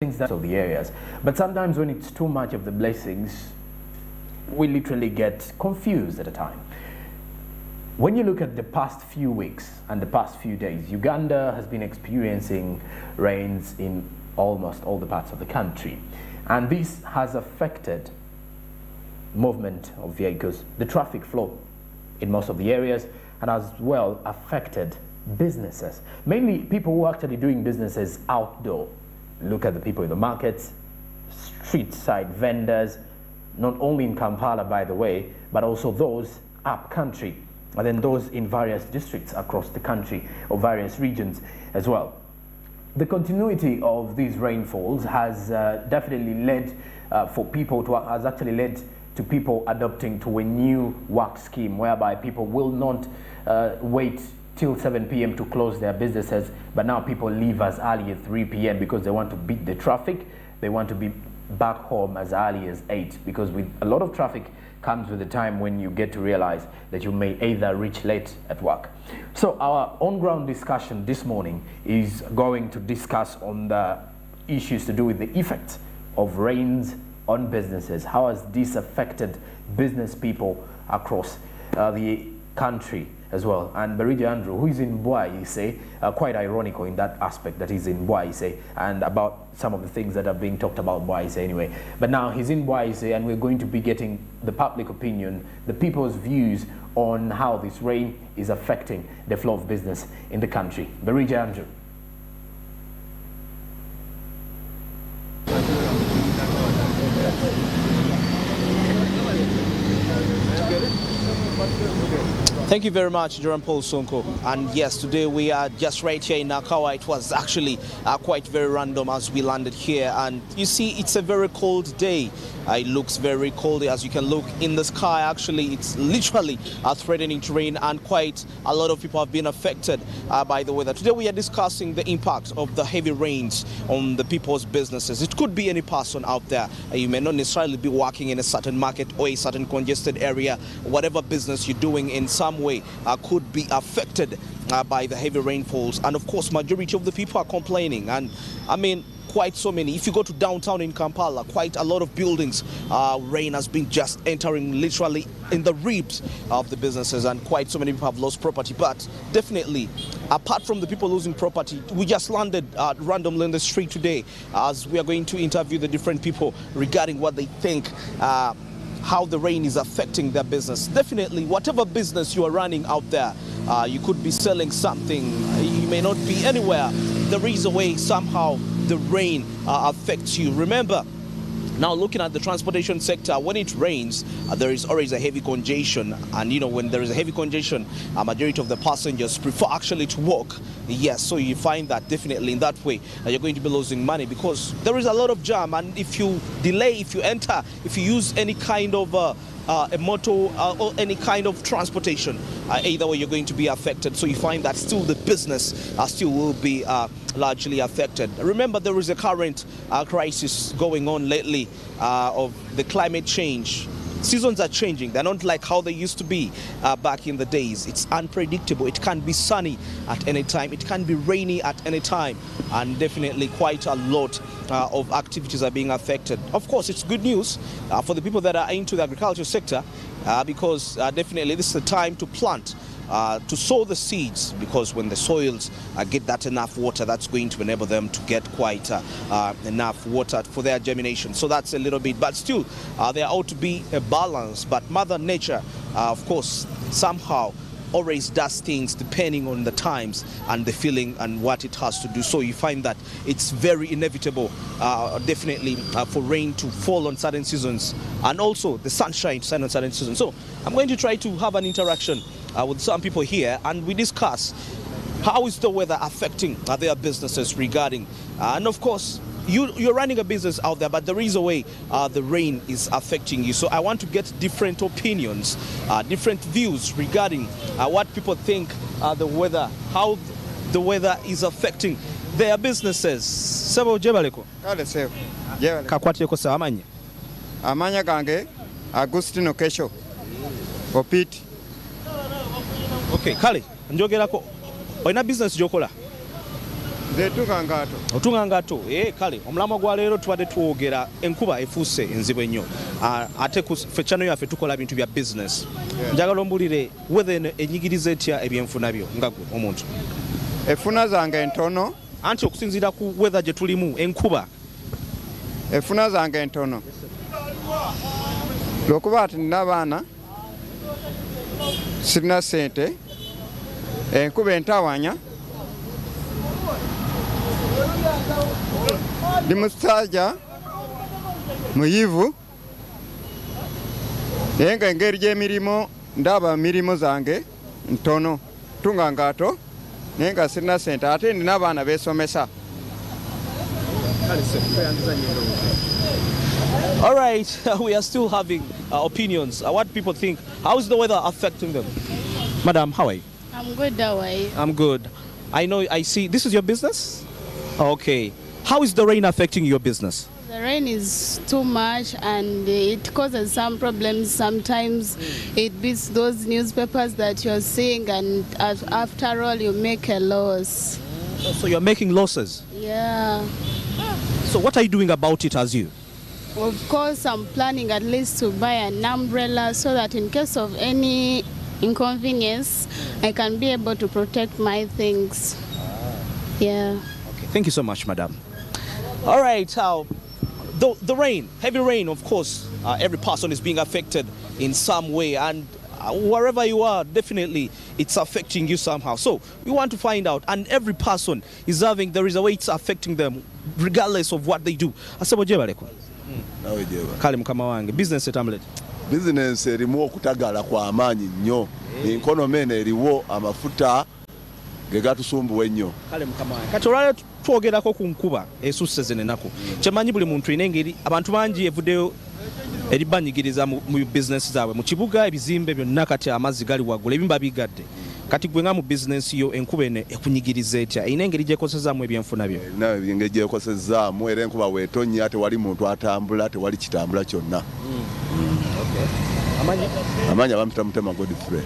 that of the areas. But sometimes when it's too much of the blessings, we literally get confused at a time. When you look at the past few weeks and the past few days, Uganda has been experiencing rains in almost all the parts of the country. And this has affected movement of vehicles, the traffic flow in most of the areas, and as well affected businesses. Mainly people who are actually doing businesses outdoor. Look at the people in the markets, street side vendors, not only in Kampala, by the way, but also those up country, and then those in various districts across the country or various regions as well. The continuity of these rainfalls has definitely led has actually led to people adopting to a new work scheme whereby people will not wait till 7 p.m. to close their businesses, but now people leave as early as 3 p.m. because they want to beat the traffic. They want to be back home as early as 8, because with a lot of traffic comes with the time when you get to realize that you may either reach late at work. So our on-ground discussion this morning is going to discuss on the issues to do with the effects of rains on businesses. How has this affected business people across the country as well? And Berija Andrew, who is in Bwaise, quite ironical in that aspect that he's in Bwaise, and about some of the things that are being talked about Bwaise anyway. But now he's in Bwaise, and we're going to be getting the public opinion, the people's views on how this rain is affecting the flow of business in the country. Berija Andrew. Thank you very much, Jerome Paul Sonko. And yes, today we are just right here in Nakawa. It was actually quite very random as we landed here. And you see, it's a very cold day. It looks very cold as you can look in the sky. Actually, it's literally threatening to rain, and quite a lot of people have been affected by the weather. Today we are discussing the impact of the heavy rains on the people's businesses. It could be any person out there. You may not necessarily be working in a certain market or a certain congested area. Whatever business you're doing in some way could be affected by the heavy rainfalls. And of course, majority of the people are complaining. And I mean, quite so many. If you go to downtown in Kampala, quite a lot of buildings, rain has been just entering literally in the ribs of the businesses, and quite so many people have lost property. But definitely, apart from the people losing property, we just landed randomly in the street today as we are going to interview the different people regarding what they think how the rain is affecting their business. Definitely, whatever business you are running out there, you could be selling something, you may not be anywhere. There is a way somehow the rain affects you. Remember, now looking at the transportation sector, when it rains, there is always a heavy congestion. And you know, when there is a heavy congestion, a majority of the passengers prefer actually to walk. Yes, so you find that definitely in that way you're going to be losing money, because there is a lot of jam. And if you delay, if you enter, if you use any kind of a motor or any kind of transportation, either way you're going to be affected. So you find that still the business still will be largely affected. Remember, there is a current crisis going on lately of the climate change. Seasons are changing. They're not like how they used to be back in the days. It's unpredictable. It can be sunny at any time. It can be rainy at any time. And definitely quite a lot of activities are being affected. Of course, it's good news for the people that are into the agriculture sector, because definitely this is the time to plant, to sow the seeds, because when the soils get that enough water, that's going to enable them to get quite enough water for their germination. So that's a little bit, but still there ought to be a balance. But Mother Nature, of course, somehow always does things depending on the times and the feeling and what it has to do. So you find that it's very inevitable, definitely, for rain to fall on certain seasons, and also the sunshine to shine on certain seasons. So I'm going to try to have an interaction with some people here, and we discuss how is the weather affecting their businesses regarding, and of course, you're running a business out there, but there is a way the rain is affecting you. So I want to get different opinions, different views regarding what people think the weather, how the weather is affecting their businesses. Sebo jebaleko. Kale sebo. Jebaleko. Kakwateko sa amanya. Amanya gange Agustino Kesho. Opiti. Okay, kale njogerako. Oyina business jokola. Nze Tungangaato. Otungangaato, kale omulamwa gwa leero tubadde twogera enkuba efuuse enzibu ennyo ate ffe channel yaffe tukola bintu bya business. Njagala ombulire whether eno enyigiriza etya ebyenfuna byo nga gwe omuntu. Efuna zange ntono. Anti okusinziira ku weather gye tulimu enkuba. Efuna zange ntono. Lwokuba ati nina abaana sirina ssente enkuba entawanya ndi musajja muyivu naye nga engeri gy'emirimu ndaba mirimu zange ntono Tungangaato naye nga sirina ssente ate ndina abaana beesomesa. All right, we are still having opinions. What people think. How is the weather affecting them? Madam, how are you? I'm good, how are you? I'm good. I see. This is your business? Okay. How is the rain affecting your business? The rain is too much and it causes some problems. Sometimes it beats those newspapers that you're seeing, and after all you make a loss. So you're making losses? Yeah. So what are you doing about it as you? Of course, I'm planning at least to buy an umbrella so that in case of any inconvenience, I can be able to protect my things. Yeah. Okay. Thank you so much, madam. All right. The rain, heavy rain, of course, every person is being affected in some way, and wherever you are, definitely it's affecting you somehow. So we want to find out, and every person is having, there is a way it's affecting them, regardless of what they do. Kale mukama wange business etambulete. Business erimu okutagala kwa amaanyi nnyo. Economy eriwo amafuta ge gatusumbuwa ennyo. Kale mukama wange. Kati olwaleero twogerako ku nkuba esusse zenenako. Kyemanyi buli muntu ina engeri abantu bangi evuddeyo eribanyigiriza mu business zaabwe. Mu kibuga ebizimbe byonna kati amazzi gali waggulu ebimba bigadde. Kati gwe nga mu business yo enkuba eno ekunyigiriza etya? Ina engeri gyekosezaamu ebyenfuna byo? Nayo engeri gyekosezaamu era enkuba weetonnya tewali muntu atambula, tewali kitambula kyonna. Amanyi abamuyita Mutema Godfrey.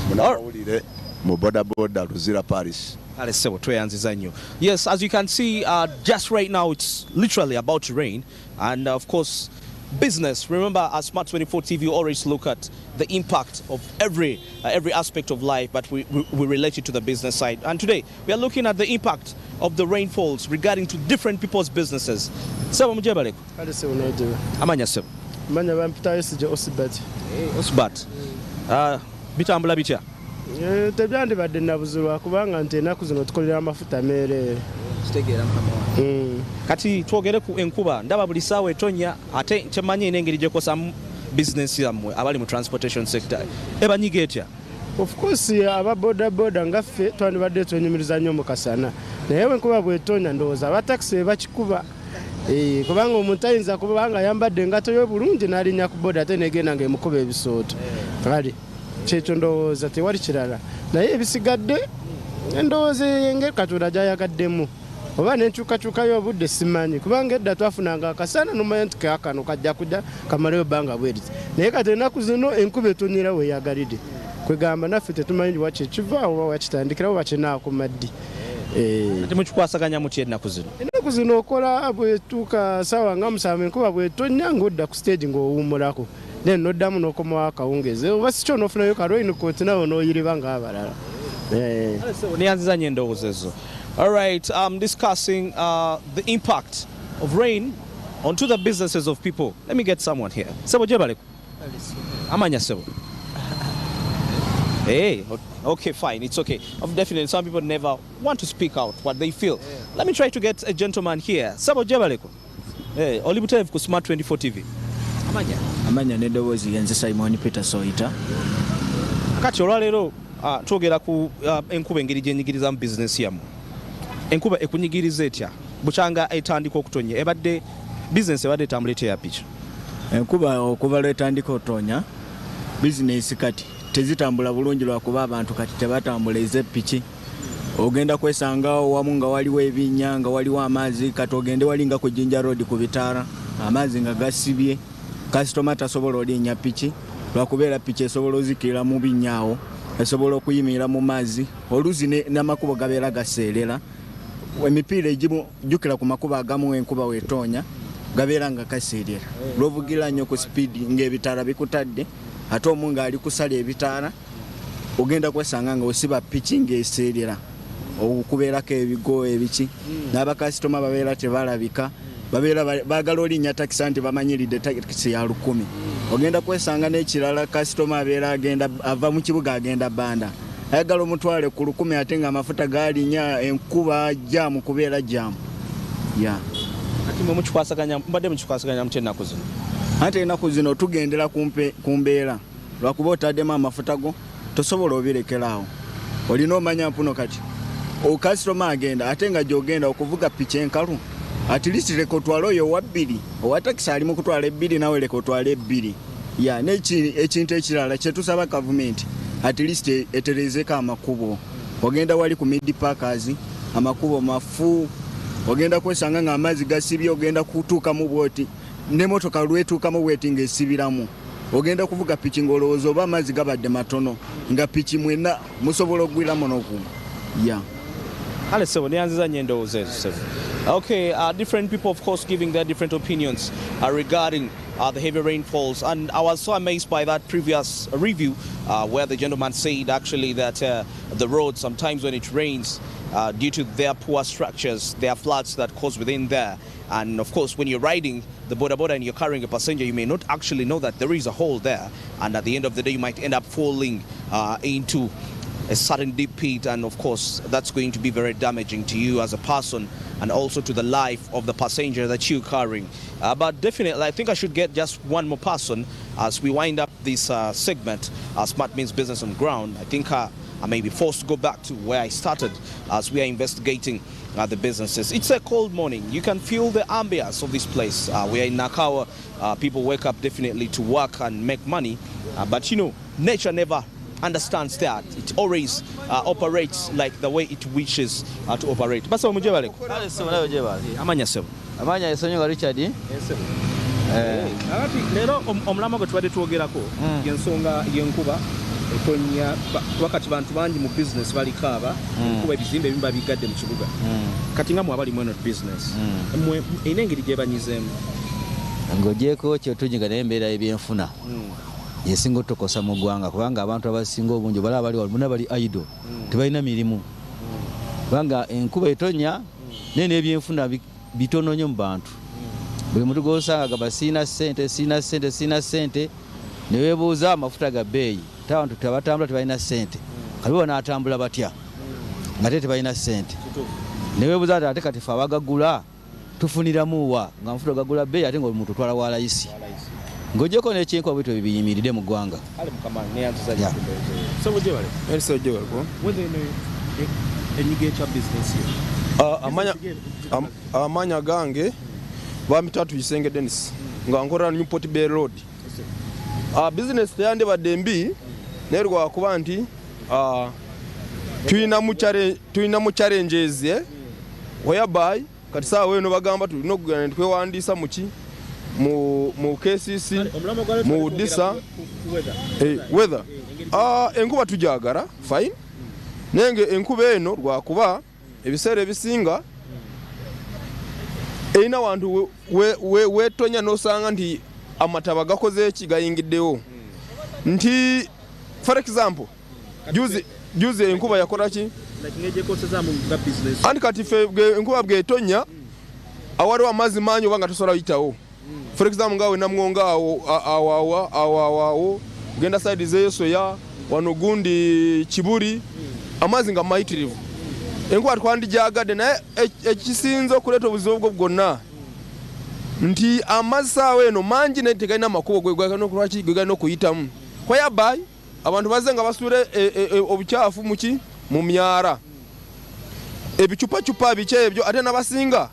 Munawulire mu bodaboda Luzira Paris. Kale sebo tweyanziza nnyo. Yes, as you can see, just right now it's literally about to rain, and of course business. Remember, as Smart 24 TV, always look at the impact of every aspect of life, but we relate it to the business side. And today we are looking at the impact of the rainfalls regarding to different people's businesses. Sebo mujebaleko. Kale sebo naje. Amanya sebo. Manya bampita yesije Osibat. Osibat. Bitambula bitya? Tebyandi badde nabuzulwa kubanga nte enaku zino tukolera amafuta meere. Kitegeera mukama. Kati twogere ku enkuba ndaba buli saawa etonya ate kyemanyi n'engeri gyekosamu business yammwe abali mu transportation sector. Ebanyiga etya? Of course aba boda ngaffe twandibadde twenyumiriza nnyo mu kasana. Naye enkuba bwetonya ndowooza abataxi bakikuba. Kubanga omuntu ayinza kubanga ayambadde engato y'obulungi n'alinnya ku boda ate negenda ng'emukuba ebisooto. Kale kyekyo ndowooza tewali kirala. Naye ebisigadde endowooza engeri Katonda gy'ayagaddemu. Oba n'enkyukakyuka y'obudde simanyi kubanga edda twafunanga akasana n'omanya nti kaakano kajja kujja kamaleyo ebbanga bweriti. Naye kati ennaku zino enkuba etonyera weeyagalidde. Kwegamba naffe tetumanyi wa kyekiva oba wakitandikira oba kinaakoma ddi. Temukikwasaganya mutya ennaku zino? Ennaku zino okola bwetuuka ssaawa nga musanvu enkuba bwetonya ng'odda ku stage ng'owummulako. Then n'oddamu n'okomawo akawungeezi. Oba si kyo n'ofunayo kalwayini nawo n'oyiriba ng'abalala. Neyanziza nnyo endowooza ezo. All right, I'm discussing the impact of rain onto the businesses of people. Let me get someone here. Sebo jebaleko. Amanya sebo. Hey, okay, fine, it's okay. Definitely, some people never want to speak out what they feel. Yeah. Let me try to get a gentleman here. Sebo jebaleko. Hey, Olibutev ku Smart 24 TV. Amanya nedowoozi yenze Simon Peter Soita. Kati olwaleero twogera ku enkuba engeri gyenyigiriza mu business yammwe. Enkuba ekunyigiriza etya? Bukyanga etandika okutonya ebadde business ebadde etambulete ya piki. Enkuba okuva lwetandika otonya business kati tezitambula bulungi lwakuba abantu kati tebatambula ez'epiki. Ogenda kwesangawo wamu nga waliwo ebinnya nga waliwo amazzi kati ogende walinga ku Jinja Road ku bitaala amazzi nga gasibye kasitoma tasobola olinnya piki lwakubeera piki esobola ozikirira mu binyaawo esobola okuyimirira mu mazzi oluzi n'amakubo gabeera gaseerera emipiira egimu jukira ku makuba agamu enkuba wetonya gabeera nga kaseerera lwovugira nnyo ku sipiidi ng'ebitaala bikutadde ate omunga ali kusala ebitaala ogenda kwesanga nga osiba piki ng'eseerera okubeerako ebigo ebiki n'abakasitoma babeera tebalabika babeera baagala olinnya takisi nti bamanyiridde takisi ya 10 ogenda kwesanga n'ekirala kasitoma abeera agenda ava mu kibuga agenda Banda ayagala omutwale ku 10 ate nga amafuta gaalinya enkuba jaamu kubeera jaamu ati mbadde mukikwasaganya mutya ennaku zino ate ennaku zino tugendera ku mbeera lwakuba otaddemu amafuta go tosobola obirekeraawo olina omanya mpuno kati okasitoma agenda ate nga gyogenda okuvuga piki enkalu at least leka otwale oyo owa 2 owa takisi ali mu kutwala 2 nawe leka otwale 2 n'ekintu ekirala kyetusaba gavumenti at least eterezeko amakubo ogenda wali ku mid parkers amakubo mafu ogenda kwesanga nga amazzi gasibye ogenda kutuukamu bwoti n'emmotoka lwetuukamu bweti ng'esibiramu ogenda kuvuga piki ng'olowooza oba amazzi gabadde matono nga piki mwenna musobola okugwiramu n'okugwa Ale sebo nianza nyendowooza ezo sebo. Okay, different people of course giving their different opinions regarding the heavy rainfalls, and I was so amazed by that previous review where the gentleman said actually that the roads sometimes when it rains due to their poor structures there are floods that cause within there, and of course when you're riding the boda and you're carrying a passenger you may not actually know that there is a hole there, and at the end of the day you might end up falling into a sudden deep pit, and of course that's going to be very damaging to you as a person and also to the life of the passenger that you're carrying. But definitely I think I should get just one more person as we wind up this segment, Smart Means Business on Ground. I think I may be forced to go back to where I started as we are investigating the businesses. It's a cold morning. You can feel the ambience of this place. We are in Nakawa. People wake up definitely to work and make money, but you know, nature never understands that. It always operates like the way it wishes to operate. Basa omujebale ko. Ale sebo nayo jebale. Amanya sebo. Amanya esonyo Richard. Alati lero omulama gwe twadde twogerako yensonga yenkuba etonya wakati bantu bangi mu business balikaaba kuba ebizimbe bimba bigadde mu kibuga. Kati nga mwabali mweno business. Mwe inengeri gyebanyizemu. Ngojeko kyotunyiga n'embeera ebyenfuna. Yesinga otokosa mu ggwanga kubanga abantu abasinga obungi bala bali waluna bali idle tebalina mirimu kubanga enkuba etonya nene ebyenfuna bitono nnyo mu bantu buli muntu gosanga gaba sina sente ne weebuuza amafuta ga bbeeyi abantu tebatambula tebalina sente kaliwo n'atambula batya nga tebalina sente ne weebuuza ate kati fe abagagula tufuniramu wa nga amafuta gagula bbeeyi ate ng'omuntu twala wa layisi ngojeko n'ekinko bwito biyimiridde mu ggwanga. Ale mukama ne yantuza so bujebale. Eriso jebale ko. Whether enyigecha business here. Amanya gange bamitatu Kisenge Dennis nga nkora Newport Bay Road. Business yande badembi nerwa kuba nti tuina mu challenges whereby kati sawa weno bagamba tulino kugenda twewandisa muki mu KCC mu disa weather enkuba tujagara fine nenge enkuba eno lwakuba ebiseera ebisinga eina wantu wetonya nosanga nti amataba gakoze eki gayingiddewo nti for example juzi enkuba yakola ki andi kati fe enkuba bwetonya awaliwo amazzi manyi obanga tosobola yitawo. For example ngawe namwonga awo genda side zeso ya wanogundi Kiburi amazi nga mayitirivu enkuba twandi jagade na ekisinzo kuleta obuzibu bwo bwonna nti amazi awe no manji ne tegalina makubo gwe no kuyitamu whereby abantu bazenga basure obukyafu muki mu myara ebicupa biche ebyo ate nabasinga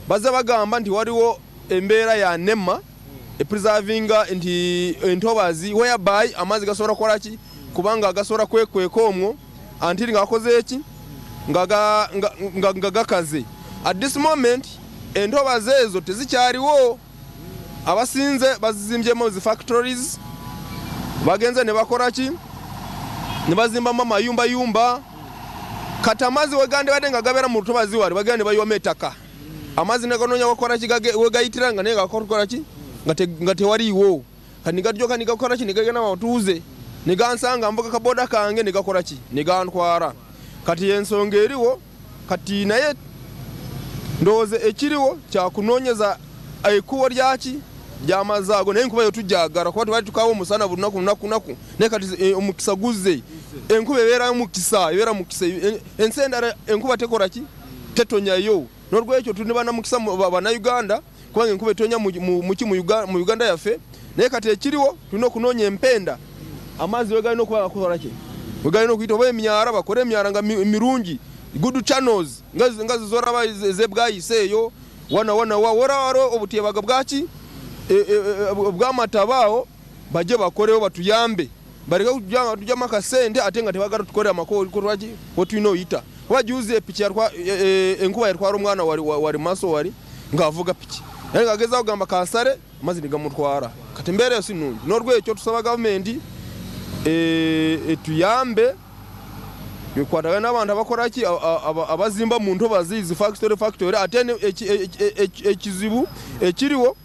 baze bagamba nti waliwo embeera ya nema preservinga nti entobazi whereby amazi gasobola kola ki kubanga gasobola kwekweka omwo until nga akoze eki nga gakaze. At this moment entobazi ezo tezikyaliwo, abasinze bazimbyemu zi factories bagenze ne bakola ki ne bazimba amayumba kati amazzi wegande badde nga gabeera mu lutobazi wali bagende bayoma ettaka amazzi neganonya wakola wegayitira nga naye gakola ki nga tewaliiwo kati nigadjoka nigakola ki nigagenda batuuze nigansanga mvuga kaboda kange nigakola ki nigantwara kati ensonga eriwo kati naye ndowooza ekiriwo kyakunoonyeza ekkubo lyaki ly'amazzi ago naye enkuba yotujagala kuba tubali tukawo omusana buli lunaku naye kati omukisa guzze enkuba ebeera mukisa ensi endala enkuba tekola ki tetonyayo n'olwekyo tuli bannamukisa bannayuganda kubanga enkuba etonya mu Uganda yaffe naye kati ekiriwo tulina okunoonya empenda amazzi wegalina okuba gakola ki wegalina okuyita oba emyara bakole emyara nga mirungi good channels nga zizoraba zebwayise eyo wana wora obutyebaga bwaki bw'amatabaawo bajje bakolewo batuyambe baleka tujjamu akasente ate nga tebagala tukolera amakolwaki wetulina oyita oba juuzi epiki enkuba yatwala omwana wali maaso wali ng'avuga piki naye ng'agezaho kugamba kansale amazzi nigamutwala kati embeera eyo si nnungi n'olwekyo tusaba gavumenti etuyambe yokwatagana n'abantu abakolaki abazimba mu ntobazi zi factory ate ekizibu ekiriwo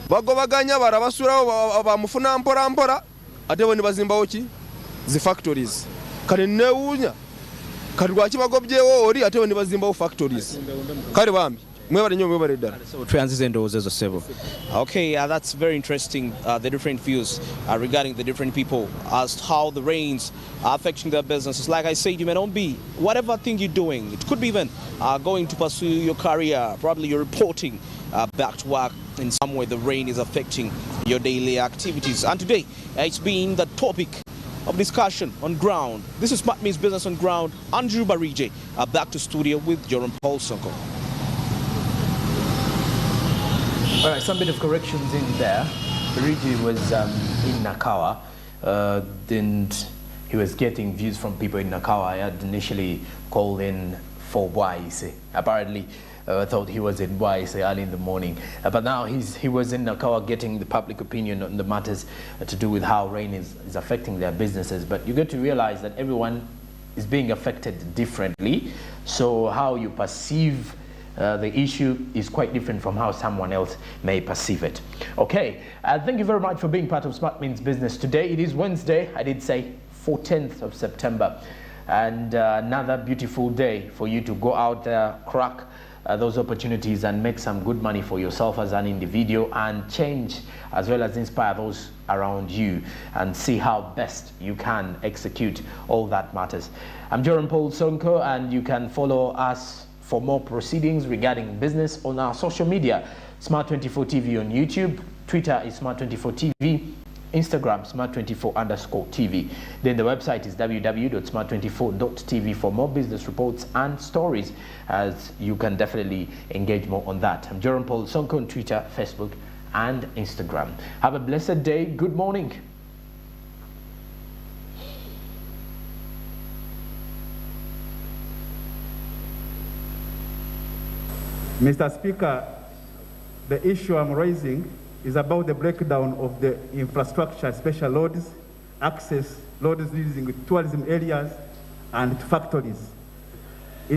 bagobaganya bara basulawo bamufuna mpola ate bo ne bazimbawo ki zi factories kale newuunya kati lwaki bagobyewo oli ate bo ne bazimbawo factories kale bambi mwebale nnyo mwebale ddala Transit endowooza several. Okay, that's very interesting, the different views regarding the different people as to how the rains are affecting their businesses. Like I said, you may not be, whatever thing you're doing, it could be even going to pursue your career, probably you're reporting back to work in some way. The rain is affecting your daily activities. And today, it's been the topic of discussion on ground. This is Smart Means Business on Ground. Andrew Barije, back to studio with Jerome Paul Sonko. All right, some bit of corrections in there. Bariji was in Nakawa, and he was getting views from people in Nakawa. I had initially called in for Bwaise. Apparently, thought he was in Bwaise early in the morning. But now he was in Nakawa getting the public opinion on the matters to do with how rain is affecting their businesses. But you get to realize that everyone is being affected differently. So how you perceive the issue is quite different from how someone else may perceive it. Okay, thank you very much for being part of Smart Means Business today. It is Wednesday, I did say 14th of September, and another beautiful day for you to go out there, crack those opportunities and make some good money for yourself as an individual and change as well as inspire those around you and see how best you can execute all that matters. I'm Jerome Paul Sonko, and you can follow us for more proceedings regarding business on our social media. Smart24 TV on YouTube, Twitter is Smart24 TV, Instagram Smart24_TV. Then the website is www.smart24.tv for more business reports and stories, as you can definitely engage more on that. I'm Jerome Paul Sonko on Twitter, Facebook and Instagram. Have a blessed day. Good morning. Mr. Speaker, the issue I'm raising is about the breakdown of the infrastructure, special roads, access roads using tourism areas and factories.